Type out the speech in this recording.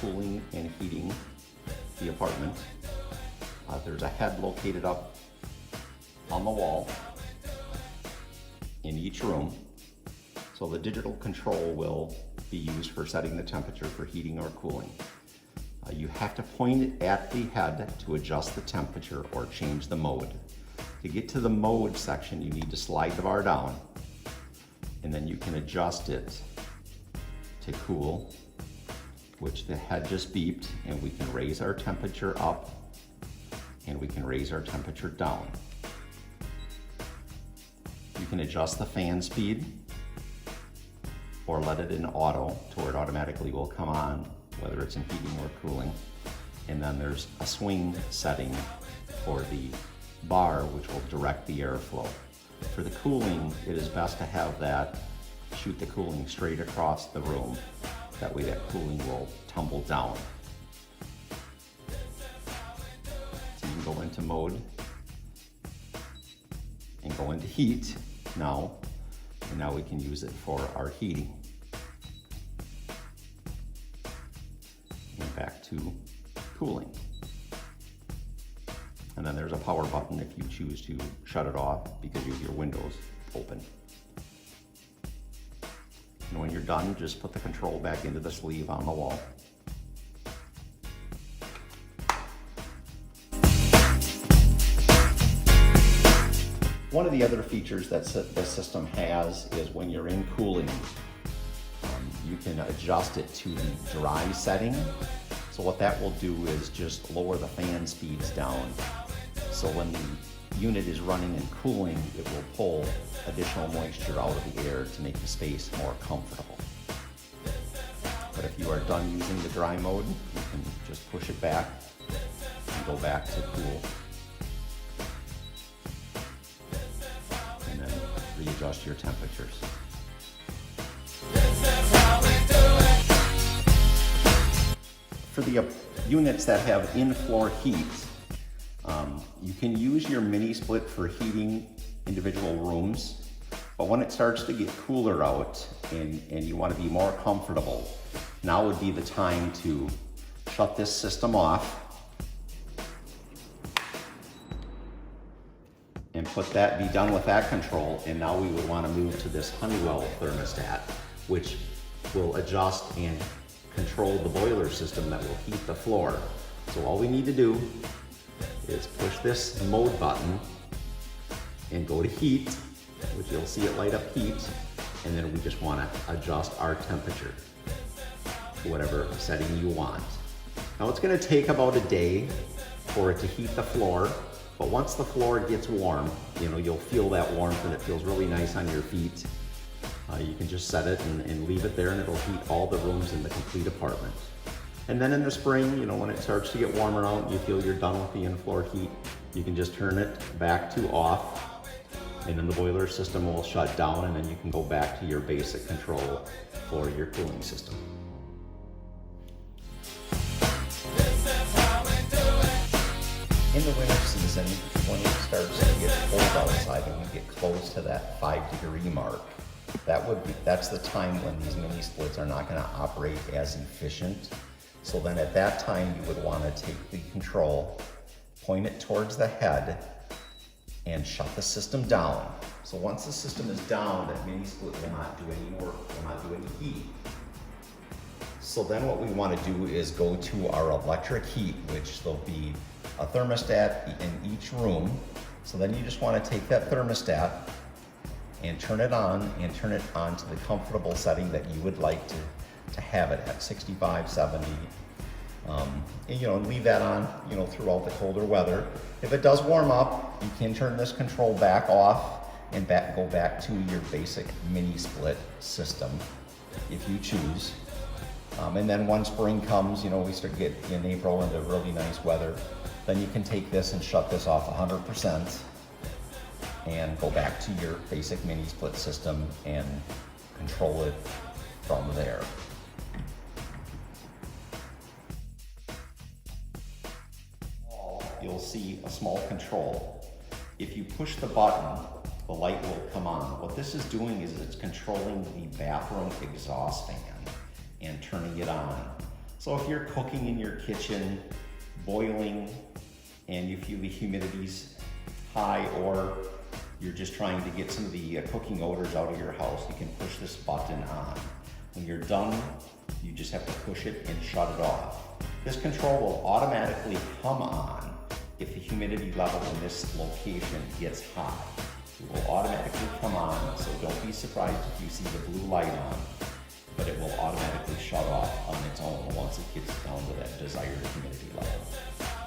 cooling and heating the apartment. There's a head located up on the wall in each room. So the digital control will be used for setting the temperature for heating or cooling. You have to point it at the head to adjust the temperature or change the mode. To get to the mode section, you need to slide the bar down, and then you can adjust it to cool, which the head just beeped, and we can raise our temperature up and we can raise our temperature down. You can adjust the fan speed or let it in auto to where it automatically will come on, whether it's in heating or cooling. And then there's a swing setting for the bar, which will direct the airflow. For the cooling, it is best to have that shoot the cooling straight across the room. That way that cooling will tumble down. So you can go into mode and go into heat now, and now we can use it for our heating. And back to cooling. And then there's a power button if you choose to shut it off because you have your windows open. And when you're done, just put the control back into the sleeve on the wall. One of the other features that the system has is when you're in cooling, you can adjust it to the dry setting. So what that will do is just lower the fan speeds down. So when the unit is running and cooling, it will pull additional moisture out of the air to make the space more comfortable. But if you are done using the dry mode, you can just push it back and go back to cool. And then readjust your temperatures. For the units that have in-floor heat, you can use your mini split for heating individual rooms, but when it starts to get cooler out and you want to be more comfortable, now would be the time to shut this system off and be done with that control. And now we would want to move to this Honeywell thermostat, which will adjust and control the boiler system that will heat the floor. So all we need to do is push this mode button and go to heat, which you'll see it light up heat, and then we just want to adjust our temperature to whatever setting you want. Now it's going to take about a day for it to heat the floor, but once the floor gets warm, you'll feel that warmth and it feels really nice on your feet. You can just set it and leave it there, and it'll heat all the rooms in the complete apartment. And then in the spring, when it starts to get warmer out and you feel you're done with the in-floor heat, you can just turn it back to off, and then the boiler system will shut down, and then you can go back to your basic control for your cooling system. In the winter season, when it starts to get cold outside and we get close to that 5-degree mark, that's the time when these mini splits are not going to operate as efficient. So then at that time, you would want to take the control, point it towards the head, and shut the system down. So once the system is down, that mini split will not do any work, will not do any heat. So then what we want to do is go to our electric heat, which there'll be a thermostat in each room. So then you just want to take that thermostat and turn it on, and turn it on to the comfortable setting that you would like to have it at, 65, 70. And leave that on, throughout the colder weather. If it does warm up, you can turn this control back off and go back to your basic mini split system if you choose. And then when spring comes, we start getting in April into really nice weather, then you can take this and shut this off 100% and go back to your basic mini split system and control it from there. You'll see a small control. If you push the button, the light will come on. What this is doing is it's controlling the bathroom exhaust fan and turning it on. So if you're cooking in your kitchen, boiling, and you feel the humidity's high, or you're just trying to get some of the cooking odors out of your house, you can push this button on. When you're done, you just have to push it and shut it off. This control will automatically come on if the humidity level in this location gets high. It will automatically come on, so don't be surprised if you see the blue light on, but it will automatically shut off on its own once it gets down to that desired humidity level.